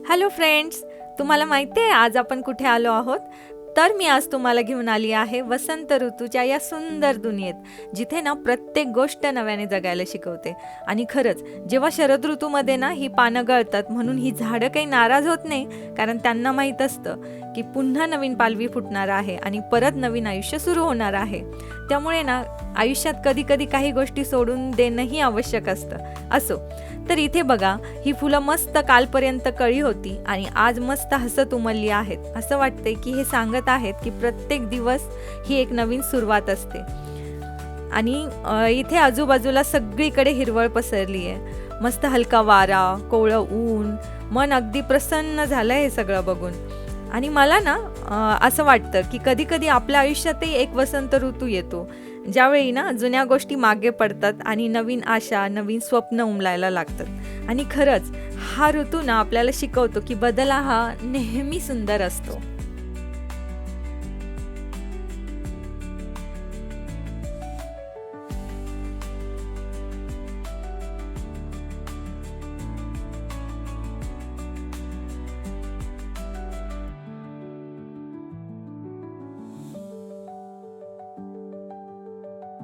Hello friends, तुम्हाला माहिती आहे आज आपण कुठे आलो आहोत? तर मी आज तुम्हाला घेऊन आली आहे वसंत ऋतूच्या या सुंदर दुनियेत, जिथे ना प्रत्येक गोष्ट नव्याने जगायला शिकवते. आणि खरंच जेव्हा शरद ऋतूमध्ये ना ही पानं गळतात म्हणून ही झाडं काही नाराज होत नाही, कारण त्यांना माहीत असतं की पुन्हा नवीन पालवी फुटणार आहे आणि परत नवीन आयुष्य सुरू होणार आहे. त्यामुळे ना आयुष्यात कधी कधी काही गोष्टी सोडून देणंही आवश्यक असतं. असो, तर इथे बघा, ही फुलं मस्त कालपर्यंत कळी होती आणि आज मस्त हसत उमलली आहेत. असं वाटते की हे सांगत आहेत की प्रत्येक दिवस ही एक नवीन सुरुवात असते. आणि इथे आजूबाजूला सगळीकडे हिरवळ पसरली आहे. मस्त हलका वारा, कोवळं ऊन, मन अगदी प्रसन्न झालं हे सगळं बघून. आणि मला ना असं वाटतं की कधी कधी आपल्या आयुष्यातही एक वसंत ऋतू येतो, ज्यावेळी ना जुन्या गोष्टी मागे पडतात आणि नवीन आशा, नवीन स्वप्न उमलायला लागतात. आणि खरंच हा ऋतू ना आपल्याला शिकवतो की बदल हा नेहमी सुंदर असतो.